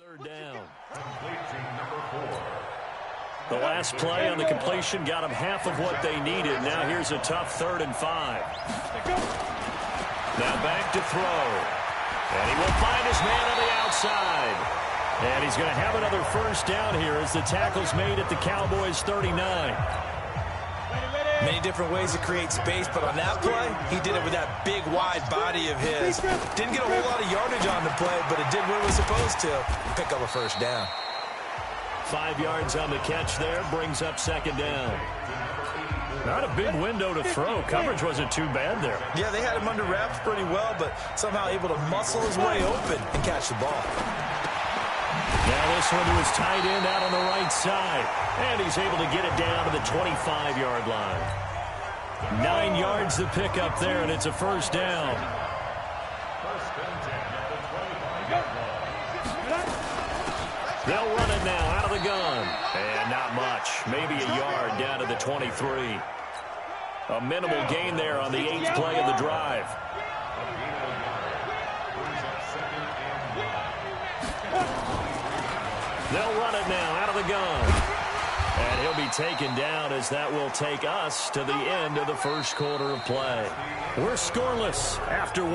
Third down. The last play on the completion got them half of what they needed. Now here's a tough 3rd and 5. Now back to throw. And he will find his man on the outside. And he's going to have another first down here as the tackle's made at the Cowboys' 39. Many different ways to create space, but on that play, he did it with that big, wide body of his. Didn't get a whole lot of yardage on the play, but it did what it was supposed to. Pick up a first down. 5 yards on the catch there, brings up 2nd down. Not a big window to throw. Coverage wasn't too bad there. Yeah, they had him under wraps pretty well, but somehow able to muscle his way open and catch the ball. Now this one to his tight end out on the right side. And he's able to get it down to the 25-yard line. 9 yards to pick up there, and it's a first down. They'll run it now out of the gun. And not much. Maybe a yard down to the 23. A minimal gain there on the 8th play of the drive. They'll run it now out of the gun. And he'll be taken down as that will take us to the end of the first quarter of play. We're scoreless after 1.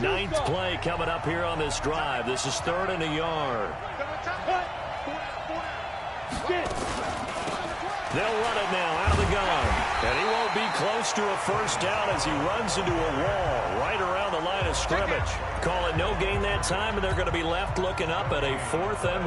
9th play coming up here on this drive. This is 3rd and a yard. They'll run it now out of the gun. And he won't be close to a first down as he runs into a wall right around the line of scrimmage. Call it no gain that time, and they're going to be left looking up at a 4th and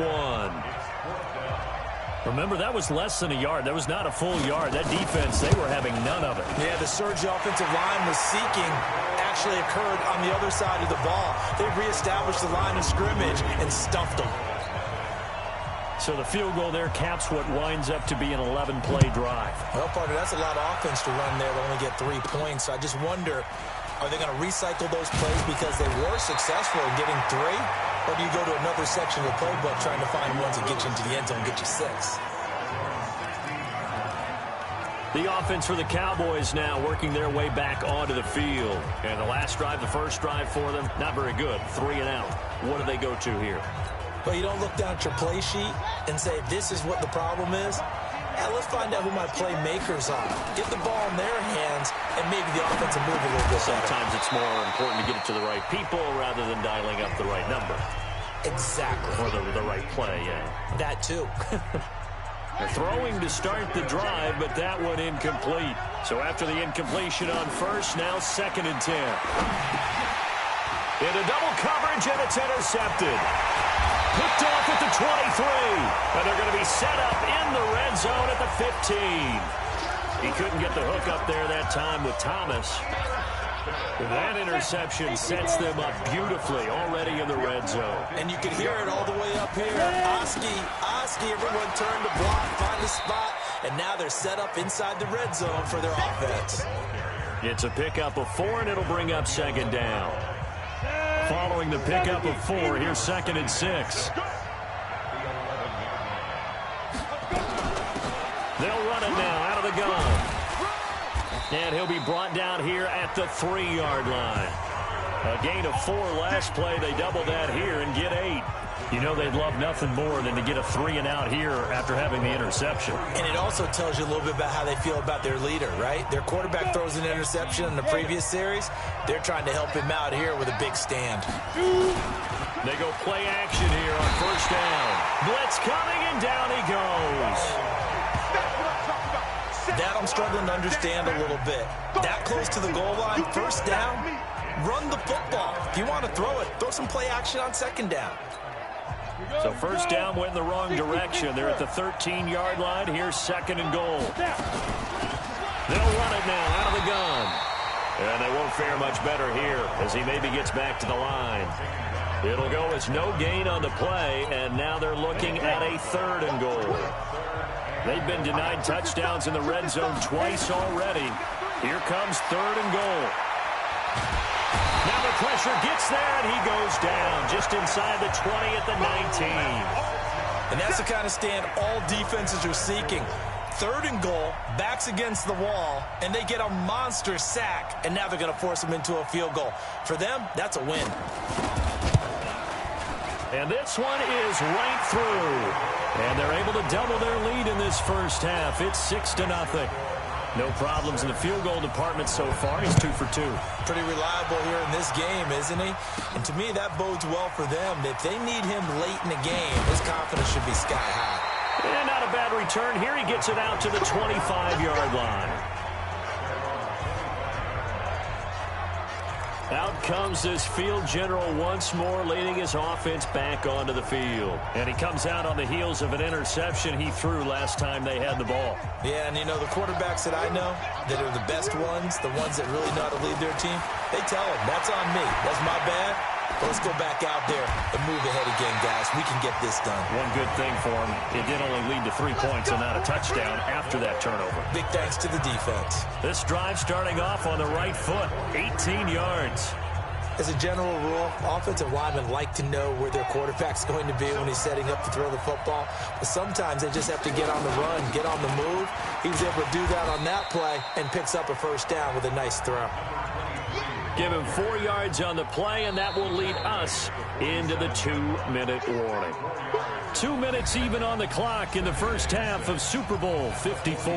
1. Remember, that was less than a yard. That was not a full yard. That defense, they were having none of it. Yeah, the surge the offensive line was seeking actually occurred on the other side of the ball. They reestablished the line of scrimmage and stuffed them. So the field goal there caps what winds up to be an 11-play drive. Well, partner, that's a lot of offense to run there to only get 3 points. So I just wonder, are they going to recycle those plays because they were successful in getting 3? Or do you go to another section of the playbook trying to find ones that get you into the end zone and get you 6? The offense for the Cowboys now working their way back onto the field. And the last drive, the first drive for them, not very good. 3 and out. What do they go to here? Well, you don't look down at your play sheet and say, this is what the problem is. Yeah, let's find out who my playmakers are. Get the ball in their hands, and maybe the offense will move a little bit better. Sometimes it's more important to get it to the right people rather than dialing up the right number. Exactly. Or the right play, yeah. That too. They're throwing to start the drive, but that one incomplete. So after the incompletion on first, now 2nd and 10. Into double coverage, and it's intercepted. Picked off at the 23. And they're going to be set up in the red zone at the 15. He couldn't get the hook up there that time with Thomas. That interception sets them up beautifully already in the red zone. And you can hear it all the way up here. Oski, everyone turned to block, find a spot, and now they're set up inside the red zone for their offense. It's a pickup of 4, and it'll bring up 2nd down. Following the pickup of 4, here's 2nd and 6. They'll run it now out of the gun. And he'll be brought down here at the 3-yard line. A gain of 4 last play. They double that here and get 8. You know they'd love nothing more than to get a 3 and out here after having the interception. And it also tells you a little bit about how they feel about their leader, right? Their quarterback throws an interception in the previous series. They're trying to help him out here with a big stand. They go play action here on first down. Blitz coming, and down he goes. That I'm struggling to understand a little bit. That close to the goal line, first down, run the football. If you want to throw it, throw some play action on 2nd down. So first down went in the wrong direction. They're at the 13-yard line. Here's 2nd and goal. They'll run it now out of the gun. And they won't fare much better here as he maybe gets back to the line. It'll go as no gain on the play, and now they're looking at a 3rd and goal. They've been denied touchdowns in the red zone twice already. Here comes 3rd and goal. Now the pressure gets there, and he goes down just inside the 20 at the 19. And that's the kind of stand all defenses are seeking. 3rd and goal, backs against the wall, and they get a monster sack, and now they're going to force them into a field goal. For them, that's a win. And this one is right through. And they're able to double their lead in this first half. It's 6-0. No problems in the field goal department so far. He's 2 for 2. Pretty reliable here in this game, isn't he? And to me, that bodes well for them. If they need him late in the game, his confidence should be sky high. And not a bad return. Here he gets it out to the 25-yard line. Out comes this field general once more, leading his offense back onto the field. And he comes out on the heels of an interception he threw last time they had the ball. Yeah, and you know, the quarterbacks that I know that are the best ones, the ones that really know how to lead their team, they tell them, that's on me. That's my bad. But let's go back out there and move ahead again, guys. We can get this done. One good thing for him, it did only lead to 3 points and not a touchdown after that turnover. Big thanks to the defense. This drive starting off on the right foot, 18 yards. As a general rule, offensive linemen like to know where their quarterback's going to be when he's setting up to throw the football. But sometimes they just have to get on the run, get on the move. He was able to do that on that play and picks up a first down with a nice throw. Give him 4 yards on the play, and that will lead us into the 2-minute warning. 2 minutes even on the clock in the first half of Super Bowl 54.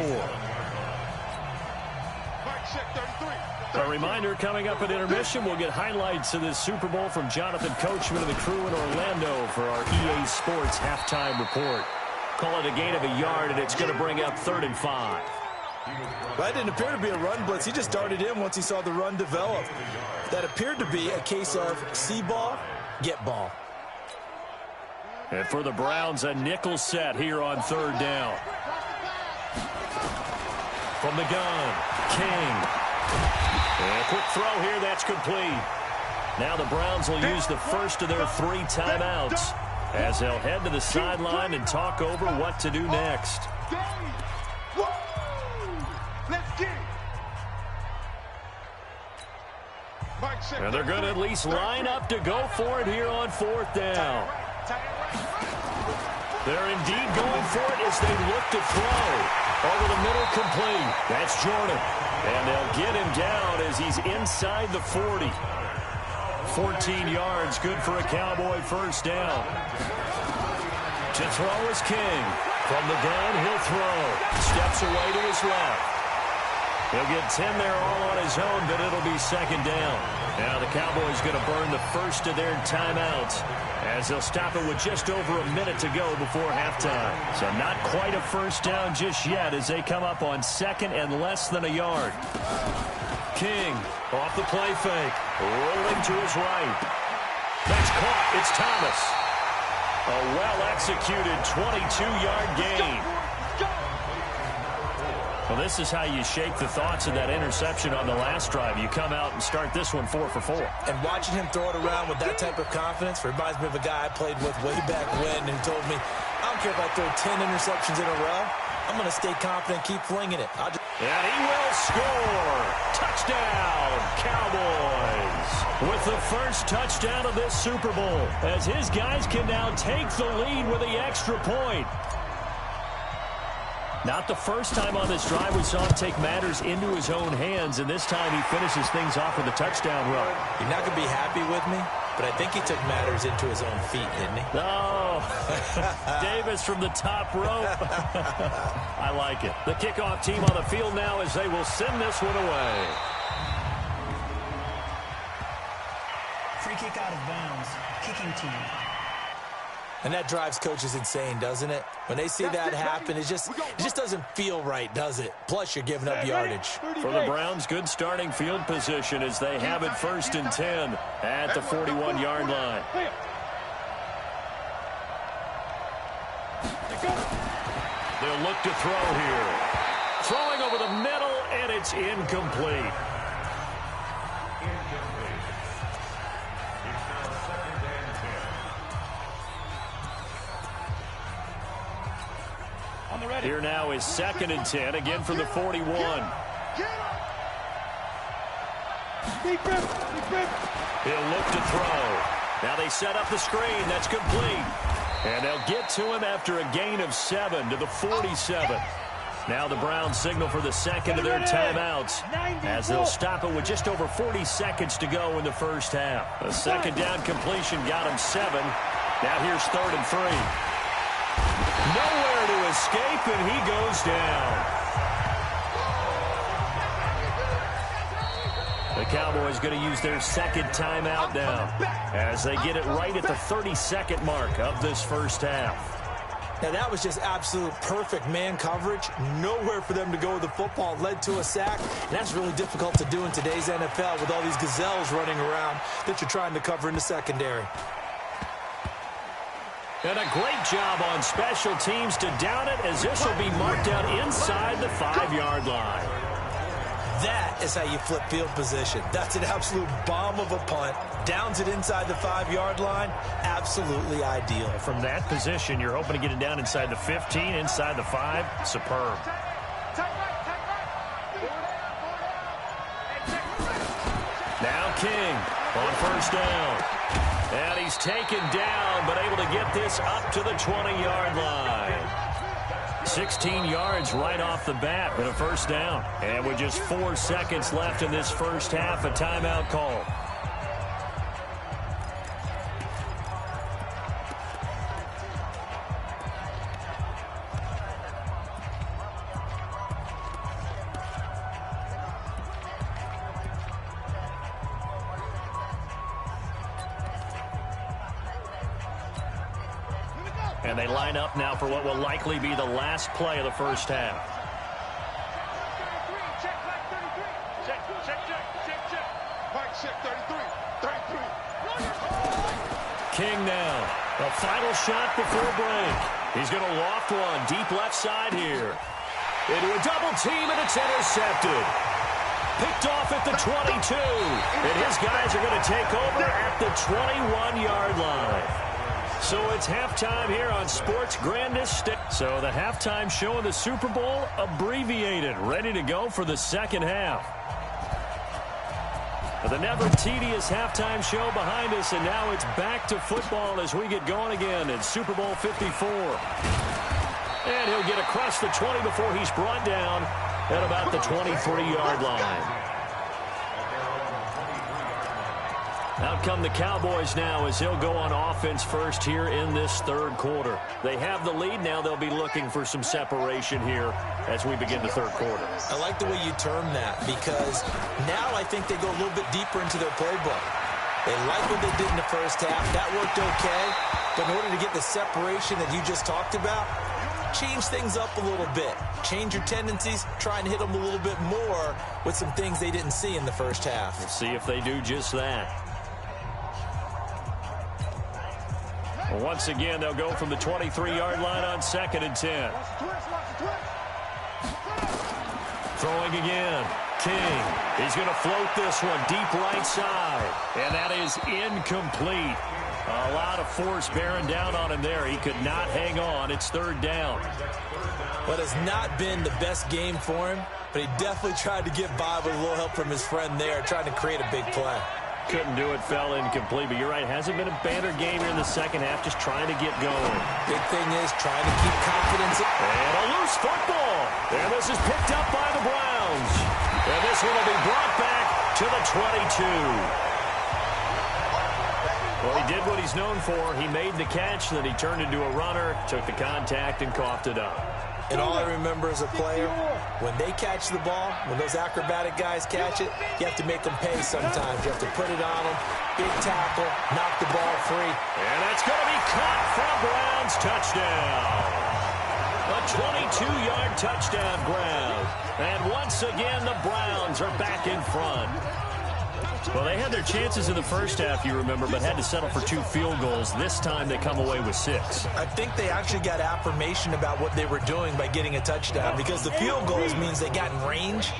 A reminder, coming up at intermission, we'll get highlights of this Super Bowl from Jonathan Coachman and the crew in Orlando for our EA Sports halftime report. Call it a gain of a yard, and it's going to bring up 3rd and 5. That didn't appear to be a run blitz. He just darted in once he saw the run develop. That appeared to be a case of see ball, get ball. And for the Browns, a nickel set here on 3rd down. From the gun, King. And a quick throw here, that's complete. Now the Browns will use the first of their 3 timeouts as they'll head to the sideline and talk over what to do next. And they're going to at least line up to go for it here on 4th down. They're indeed going for it as they look to throw. Over the middle, complete. That's Jordan. And they'll get him down as he's inside the 40. 14 yards, good for a Cowboy first down. To throw is King. From the gun, he'll throw. Steps away to his left. He'll get 10 there all on his own, but it'll be 2nd down. Now the Cowboys going to burn the first of their timeouts as they'll stop it with just over a minute to go before halftime. So not quite a first down just yet as they come up on 2nd and less than a yard. King off the play fake, rolling to his right. That's caught. It's Thomas. A well-executed 22-yard gain. Well, this is how you shake the thoughts of that interception on the last drive. You come out and start this one 4 for 4. And watching him throw it around with that type of confidence reminds me of a guy I played with way back when who told me, I don't care if I throw 10 interceptions in a row. I'm going to stay confident, keep flinging it. And he will score. Touchdown, Cowboys. With the first touchdown of this Super Bowl, as his guys can now take the lead with the extra point. Not the first time on this drive we saw him take matters into his own hands, and this time he finishes things off with a touchdown run. You're not going to be happy with me, but I think he took matters into his own feet, didn't he? Oh, Davis from the top rope. I like it. The kickoff team on the field now as they will send this one away. Free kick out of bounds. Kicking team. And that drives coaches insane, doesn't it? When they see that happen, it just doesn't feel right, does it? Plus, you're giving up yardage. For the Browns, good starting field position as they have it 1st and 10 at the 41-yard line. They'll look to throw here. Throwing over the middle, and it's incomplete. Here now is 2nd and 10, again from the 41. He'll look to throw. Now they set up the screen. That's complete. And they'll get to him after a gain of 7 to the 47. Now the Browns signal for the second of their timeouts as they'll stop it with just over 40 seconds to go in the first half. A second down completion got him 7. Now here's 3rd and 3. Nowhere to escape, and he goes down. The Cowboys going to use their second timeout now as they get it right at the 32nd mark of this first half. Now, that was just absolute perfect man coverage. Nowhere for them to go with the football. Led to a sack. And that's really difficult to do in today's NFL with all these gazelles running around that you're trying to cover in the secondary. And a great job on special teams to down it as this will be marked out inside the 5-yard line. That is how you flip field position. That's an absolute bomb of a punt. Downs it inside the 5-yard line. Absolutely ideal. From that position, you're hoping to get it down inside the 15, inside the 5. Superb. Now King on first down. And he's taken down, but able to get this up to the 20-yard line. 16 yards right off the bat with a first down. And with just 4 seconds left in this first half, a timeout call. And they line up now for what will likely be the last play of the first half. King now. A final shot before break. He's going to loft one deep left side here. Into a double team, and it's intercepted. Picked off at the 22. And his guys are going to take over at the 21-yard line. So it's halftime here on Sports Grandest State. So the halftime show of the Super Bowl abbreviated, ready to go for the second half. The never tedious halftime show behind us, and now it's back to football as we get going again in Super Bowl 54. And he'll get across the 20 before he's brought down at about the 23-yard line. Out come the Cowboys now as they'll go on offense first here in this third quarter. They have the lead. Now they'll be looking for some separation here as we begin the third quarter. I like the way you term that because now I think they go a little bit deeper into their playbook. They like what they did in the first half. That worked okay. But in order to get the separation that you just talked about, change things up a little bit. Change your tendencies. Try and hit them a little bit more with some things they didn't see in the first half. We'll see if they do just that. Once again, they'll go from the 23-yard line on 2nd and 10. Throwing again. King. He's going to float this one deep right side. And that is incomplete. A lot of force bearing down on him there. He could not hang on. It's 3rd down. What has not been the best game for him, but he definitely tried to get by with a little help from his friend there, trying to create a big play. Couldn't do it, fell incomplete. But you're right, hasn't been a banner game here in the second half, just trying to get going. Big thing is trying to keep confidence. And a loose football. And this is picked up by the Browns. And this one will be brought back to the 22. Well, he did what he's known for. He made the catch, then he turned into a runner, took the contact, and coughed it up. And all I remember as a player, when they catch the ball, when those acrobatic guys catch it, you have to make them pay sometimes. You have to put it on them, big tackle, knock the ball free. And that's going to be caught for a Browns touchdown. A 22-yard touchdown grab. And once again, the Browns are back in front. Well, they had their chances in the first half, you remember, but had to settle for 2 field goals. This time they come away with 6. I think they actually got affirmation about what they were doing by getting a touchdown because the field goals means they got in range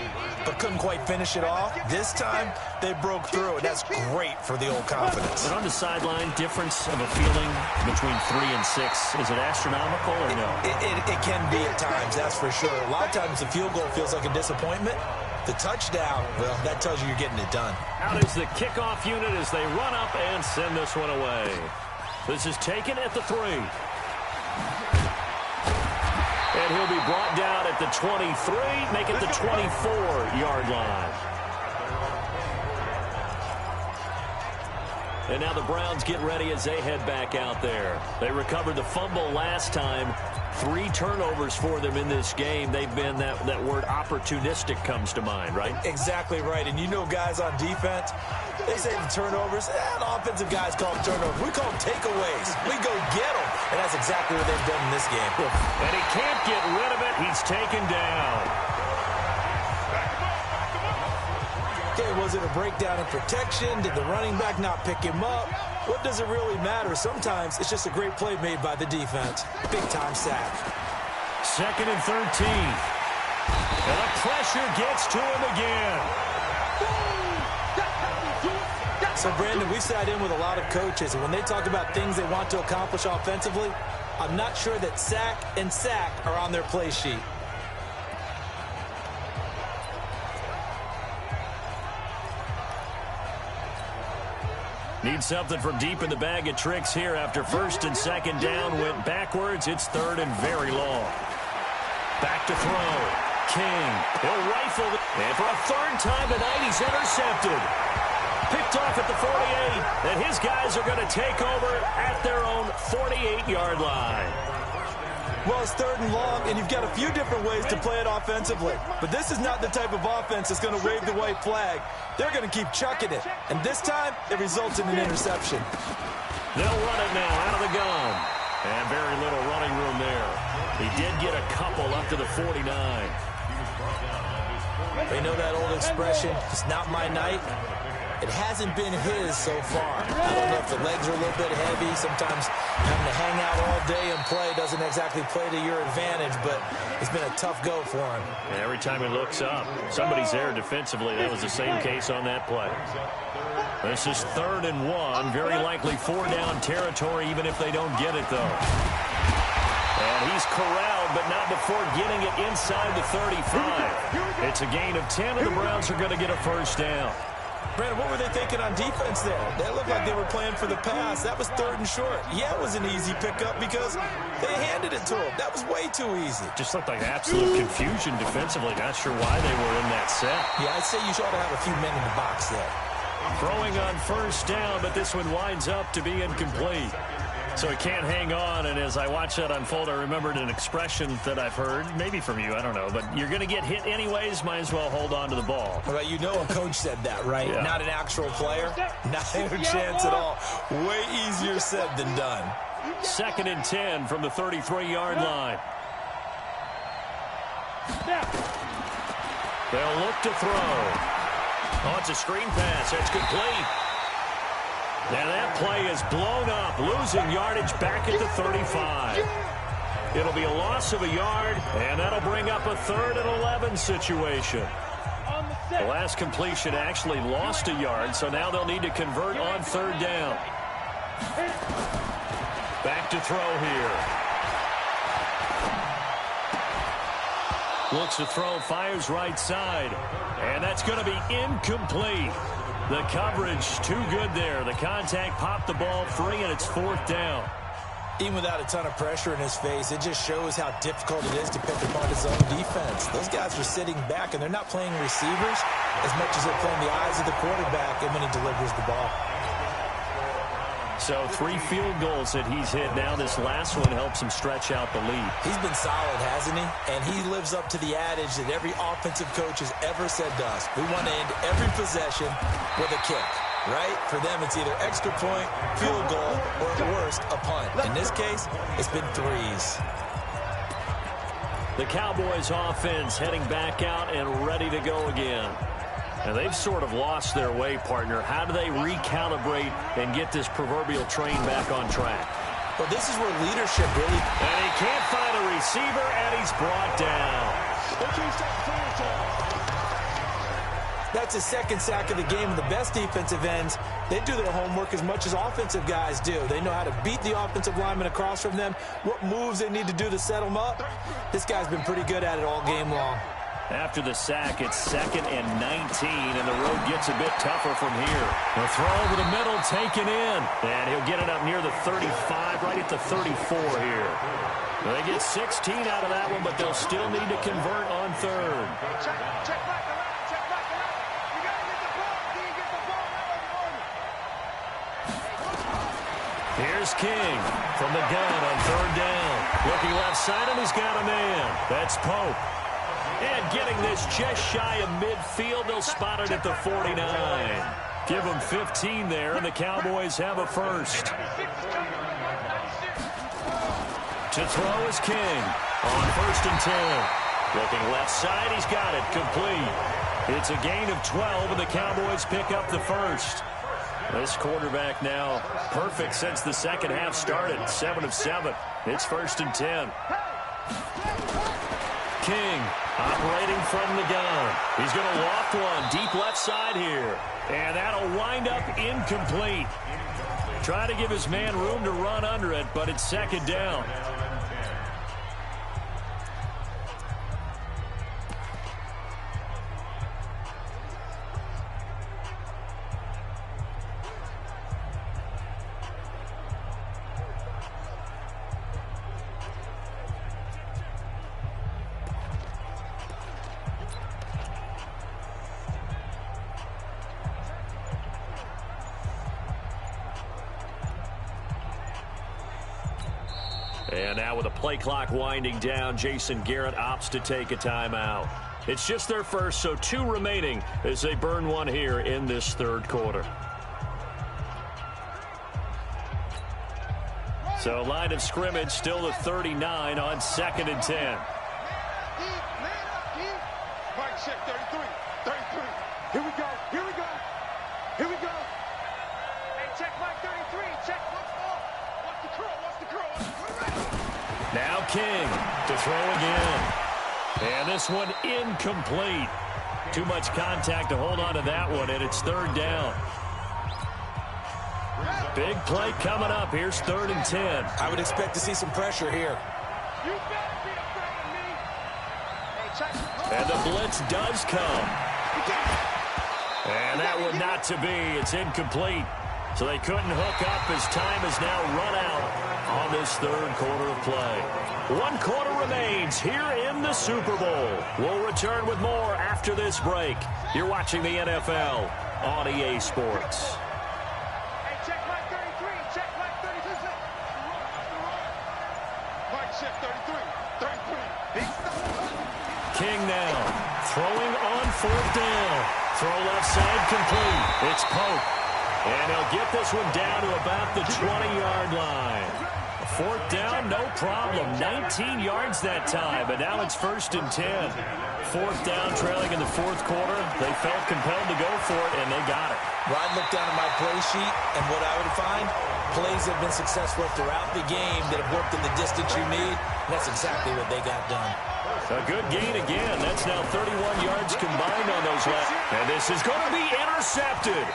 but couldn't quite finish it off. This time they broke through, and that's great for the old confidence. But on the sideline, difference of a feeling between 3 and 6, is it astronomical or no? It can be at times, that's for sure. A lot of times the field goal feels like a disappointment. The touchdown, well, that tells you you're getting it done. Out is the kickoff unit as they run up and send this one away. This is taken at the 3. And he'll be brought down at the 23, make it the 24-yard line. And now the Browns get ready as they head back out there. They recovered the fumble last time. 3 turnovers for them in this game. They've been, that word opportunistic comes to mind, right? Exactly right. And you know guys on defense, they say the turnovers, the offensive guys call them turnovers. We call them takeaways. We go get them. And that's exactly what they've done in this game. And he can't get rid of it. He's taken down. Okay, was it a breakdown in protection? Did the running back not pick him up? What does it really matter? Sometimes it's just a great play made by the defense. Big-time sack. 2nd and 13. And the pressure gets to him again. So, Brandon, we've sat in with a lot of coaches, and when they talk about things they want to accomplish offensively, I'm not sure that sack and sack are on their play sheet. Need something from deep in the bag of tricks here after 1st and 2nd down. Went backwards. It's 3rd and very long. Back to throw. King. He'll rifle. And for a 3rd time tonight, he's intercepted. Picked off at the 48. And his guys are going to take over at their own 48-yard line. Well, it's 3rd and long, and you've got a few different ways to play it offensively. But this is not the type of offense that's going to wave the white flag. They're going to keep chucking it. And this time, it results in an interception. They'll run it now out of the gun. And very little running room there. He did get a couple up to the 49. They know that old expression, it's not my night. It hasn't been his so far. I don't know if the legs are a little bit heavy. Sometimes having to hang out all day and play doesn't exactly play to your advantage, but it's been a tough go for him. And every time he looks up, somebody's there defensively. That was the same case on that play. This is 3rd and 1. Very likely 4-down territory, even if they don't get it, though. And he's corralled, but not before getting it inside the 35. It's a gain of 10, and the Browns are going to get a 1st down. Brandon, what were they thinking on defense there? They looked like they were playing for the pass. That was 3rd and short. Yeah, it was an easy pickup because they handed it to him. That was way too easy. Just looked like absolute confusion defensively. Not sure why they were in that set. Yeah, I'd say you ought to have a few men in the box there. Throwing on 1st down, but this one winds up to be incomplete. So he can't hang on, and as I watch that unfold, I remembered an expression that I've heard, maybe from you, I don't know, but you're going to get hit anyways, might as well hold on to the ball. Well, you know a coach said that, right? Yeah. Not an actual player. Not a chance at all. Way easier said than done. 2nd and 10 from the 33-yard line. They'll look to throw. Oh, it's a screen pass. That's complete. Now that play is blown up, losing yardage back at the 35. It'll be a loss of a yard, and that'll bring up a 3rd and 11 situation. The last completion actually lost a yard, so now they'll need to convert on 3rd down. Back to throw here. Looks to throw, fires right side, and that's going to be incomplete. The coverage too good there. The contact popped the ball free, and it's 4th down. Even without a ton of pressure in his face, it just shows how difficult it is to pick upon his own defense. Those guys are sitting back, and they're not playing receivers as much as they're playing the eyes of the quarterback and when he delivers the ball. So 3 field goals that he's hit now. This last one helps him stretch out the lead. He's been solid, hasn't he? And he lives up to the adage that every offensive coach has ever said to us. We want to end every possession with a kick, right? For them, it's either extra point, field goal, or at worst, a punt. In this case, it's been 3s. The Cowboys offense heading back out and ready to go again. Now, they've sort of lost their way, partner. How do they recalibrate and get this proverbial train back on track? Well, this is where leadership really... And he can't find a receiver, and he's brought down. That's his 2nd sack of the game. And the best defensive ends, they do their homework as much as offensive guys do. They know how to beat the offensive lineman across from them, what moves they need to do to set them up. This guy's been pretty good at it all game long. After the sack, it's 2nd and 19, and the road gets a bit tougher from here. The throw over the middle taken in, and he'll get it up near the 35, right at the 34 here. They get 16 out of that one, but they'll still need to convert on 3rd. Check back around. You got to get the ball. Do you get the ball now? Here's King from the gun on 3rd down. Looking left side, and he's got a man. That's Pope. And getting this just shy of midfield, they'll spot it at the 49. Give them 15 there, and the Cowboys have a first. To throw is King on 1st and 10. Looking left side, he's got it, complete. It's a gain of 12, and the Cowboys pick up the first. This quarterback now perfect since the second half started, 7 of 7. It's 1st and 10. King operating from the gun. He's going to loft one deep left side here. And that'll wind up incomplete. Trying to give his man room to run under it, but it's 2nd down. And now with the play clock winding down, Jason Garrett opts to take a timeout. It's just their first, so 2 remaining as they burn one here in this 3rd quarter. So line of scrimmage still the 39 on 2nd and 10. Mike check 33. Here we go. Hey, check Mike 33. Check what's the curl. Now King to throw again. And this one incomplete. Too much contact to hold on to that one, and it's 3rd down. Big play coming up. Here's 3rd and 10. I would expect to see some pressure here. You better be afraid of me. Hey, check. And the blitz does come. And that one not to be. It's incomplete. So they couldn't hook up as time has now run out on this 3rd quarter of play. 1 quarter remains here in the Super Bowl. We'll return with more after this break. You're watching the NFL on EA Sports. Hey, check Mike 33. Check Mike 33. Mike check 33. King now throwing on 4th down. Throw left side complete. It's Pope. And he'll get this one down to about the 20-yard line. 4th down, no problem. 19 yards that time, but now it's 1st and 10. 4th down, trailing in the 4th quarter. They felt compelled to go for it, and they got it. Ryan looked down at my play sheet, and what I would find, plays have been successful throughout the game that have worked in the distance you need, and that's exactly what they got done. A good gain again. That's now 31 yards combined on those left. And this is going to be intercepted.